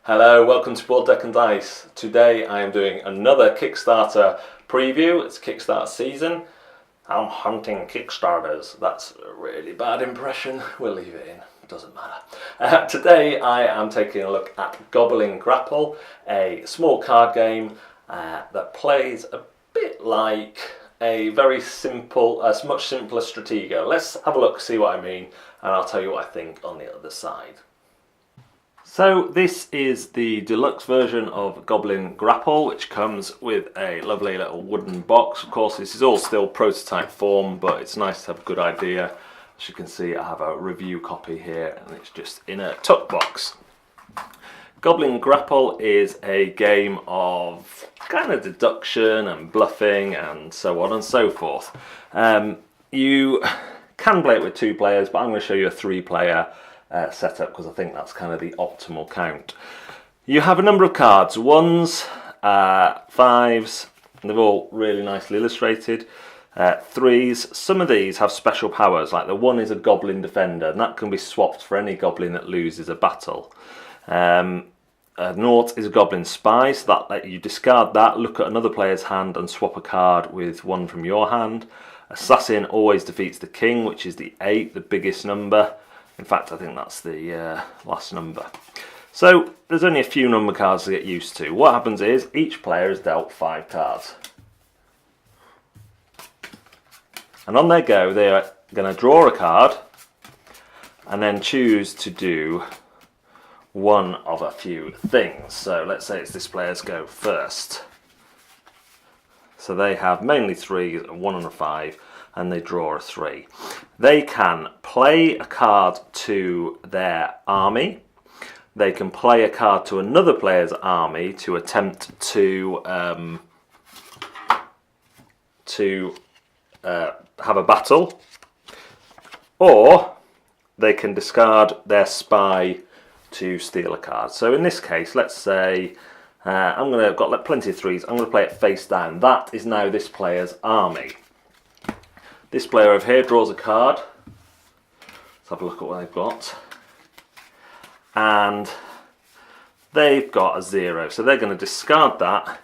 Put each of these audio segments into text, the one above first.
Hello, welcome to Board Deck and Dice. Today I am doing another Kickstarter preview. It's Kickstarter season. I'm hunting Kickstarters. That's a really bad impression. We'll leave it in. Doesn't matter. Today I am taking a look at Goblin Grapple, a small card game that plays a bit like a very simple, much simpler Stratego. Let's have a look, see what I mean, and I'll tell you what I think on the other side. So this is the deluxe version of Goblin Grapple, which comes with a lovely little wooden box. Of course, this is all still prototype form, but it's nice to have a good idea. As you can see, I have a review copy here, and it's just in a tuck box. Goblin Grapple is a game of kind of deduction and bluffing and so on and so forth. You can play it with 2 players, but I'm going to show you a 3-player setup because I think that's kind of the optimal count. You have a number of cards, 1s, 5s, and they're all really nicely illustrated. 3s, some of these have special powers, like the 1 is a Goblin Defender, and that can be swapped for any Goblin that loses a battle. 0 is a Goblin Spy, so that let you discard that, look at another player's hand and swap a card with 1 from your hand. Assassin always defeats the King, which is the 8, the biggest number. In fact, I think that's the last number. So there's only a few number cards to get used to. What happens is each player is dealt 5 cards. And on their go, they are going to draw a card and then choose to do one of a few things. So let's say it's this player's go first. So they have mainly 3s, a 1 and a 5, and they draw a 3. They can play a card to their army. They can play a card to another player's army to attempt to have a battle, or they can discard their spy to steal a card. So in this case, let's say I've got plenty of 3s. I'm going to play it face down. That is now this player's army. This player over here draws a card. Let's have a look at what they've got. And they've got a 0. So they're going to discard that.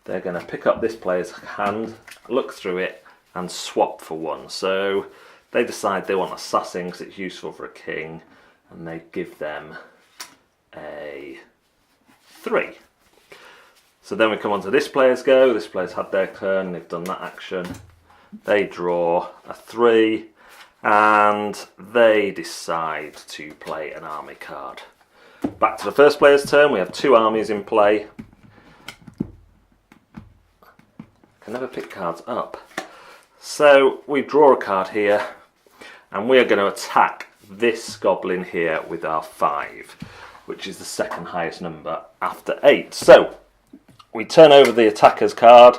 They're going to pick up this player's hand, look through it, and swap for 1. So they decide they want Assassin because it's useful for a king. And they give them a 3. So then we come on to this player's go. This player's had their turn. They've done that action. They draw a 3 and they decide to play an army card. Back to the first player's turn. We have 2 armies in play. Can never pick cards up. So we draw a card here and we are going to attack this goblin here with our 5, which is the second highest number after 8. So we turn over the attacker's card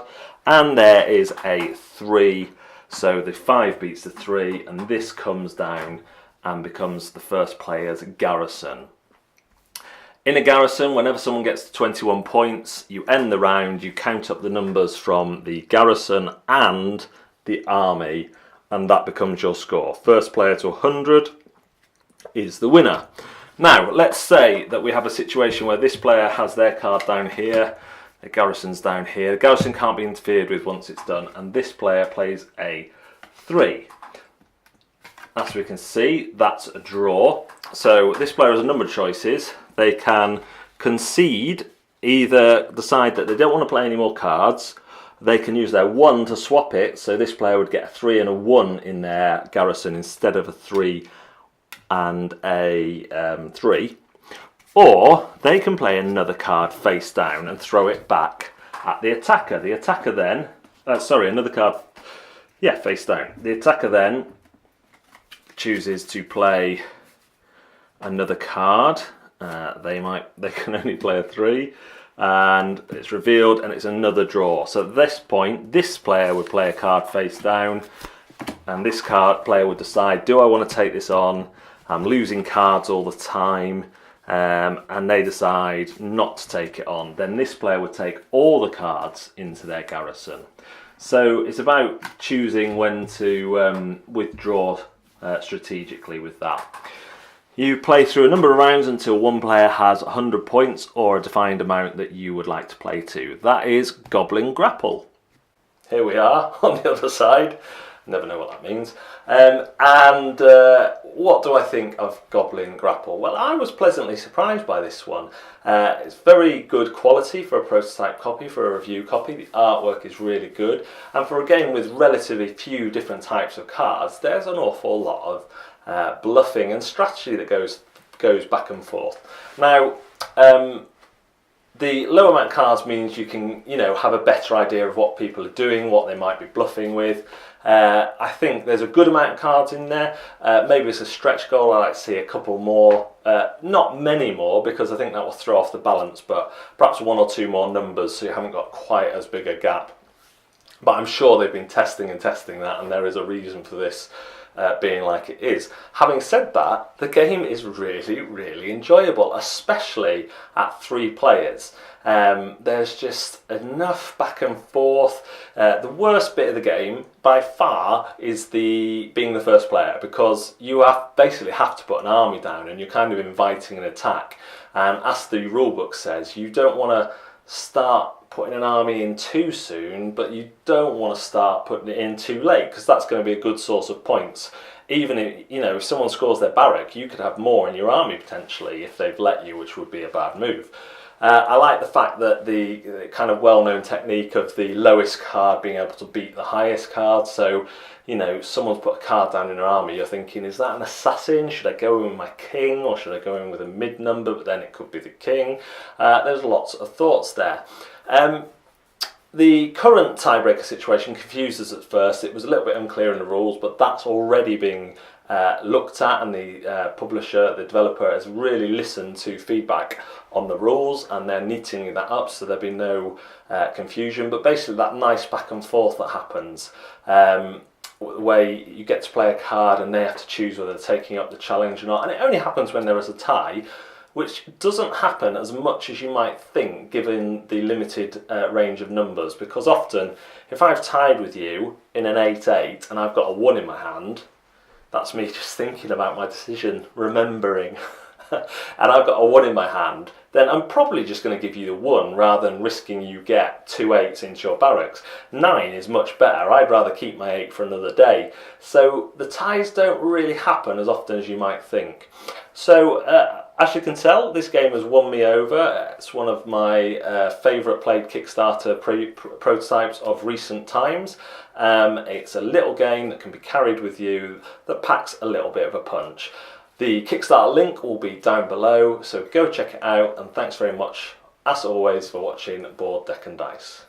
and there is a 3, so the 5 beats the 3, and this comes down and becomes the first player's garrison. In a garrison, whenever someone gets to 21 points, you end the round, you count up the numbers from the garrison and the army, and that becomes your score. First player to 100 is the winner. Now, let's say that we have a situation where this player has their card down here, the garrison's down here. The garrison can't be interfered with once it's done, and this player plays a 3. As we can see, that's a draw. So this player has a number of choices. They can concede, either decide that they don't want to play any more cards. They can use their 1 to swap it, so this player would get a 3 and a 1 in their garrison instead of a 3 and a 3. Or they can play another card face down and throw it back at the attacker. The attacker then, another card, face down. The attacker then chooses to play another card. They can only play a 3, and it's revealed, and it's another draw. So at this point, this player would play a card face down, and this player would decide, do I want to take this on? I'm losing cards all the time. And they decide not to take it on. Then this player would take all the cards into their garrison. So it's about choosing when to withdraw strategically with that. You play through a number of rounds until one player has 100 points or a defined amount that you would like to play to. That is Goblin Grapple. Here we are on the other side. Never know what that means. What do I think of Goblin Grapple? Well, I was pleasantly surprised by this one. It's very good quality for a prototype copy, for a review copy. The artwork is really good. And for a game with relatively few different types of cards, there's an awful lot of bluffing and strategy that goes back and forth. Now, the low amount of cards means you can, have a better idea of what people are doing, what they might be bluffing with. I think there's a good amount of cards in there. Maybe it's a stretch goal. I like to see a couple more, not many more, because I think that will throw off the balance, but perhaps one or two more numbers so you haven't got quite as big a gap. But I'm sure they've been testing that, and there is a reason for this being like it is. Having said that, the game is really, really enjoyable, especially at 3 players. There's just enough back and forth. The worst bit of the game, by far, is being the first player, because you basically have to put an army down, and you're kind of inviting an attack. And as the rulebook says, you don't want to start putting an army in too soon, but you don't want to start putting it in too late, because that's going to be a good source of points. Even if someone scores their barrack, you could have more in your army potentially if they've let you, which would be a bad move. I like the fact that the kind of well-known technique of the lowest card being able to beat the highest card. So, someone's put a card down in their army, you're thinking, is that an assassin? Should I go in with my king, or should I go in with a mid number? But then it could be the king. There's lots of thoughts there. The current tiebreaker situation confused us at first. It was a little bit unclear in the rules, but that's already being looked at, and the publisher, the developer, has really listened to feedback on the rules, and they're neatening that up so there'll be no confusion. But basically that nice back and forth that happens, where you get to play a card and they have to choose whether they're taking up the challenge or not, and it only happens when there is a tie, which doesn't happen as much as you might think given the limited range of numbers, because often if I've tied with you in an 8-8 and I've got a 1 in my hand, that's me just thinking about my decision, remembering, and I've got a 1 in my hand, then I'm probably just going to give you the 1 rather than risking you get 2 8s into your barracks. 9 is much better. I'd rather keep my 8 for another day. So the ties don't really happen as often as you might think. So as you can tell, this game has won me over. It's one of my favourite played Kickstarter prototypes of recent times. It's a little game that can be carried with you, that packs a little bit of a punch. The Kickstarter link will be down below, so go check it out, and thanks very much, as always, for watching Board, Deck and Dice.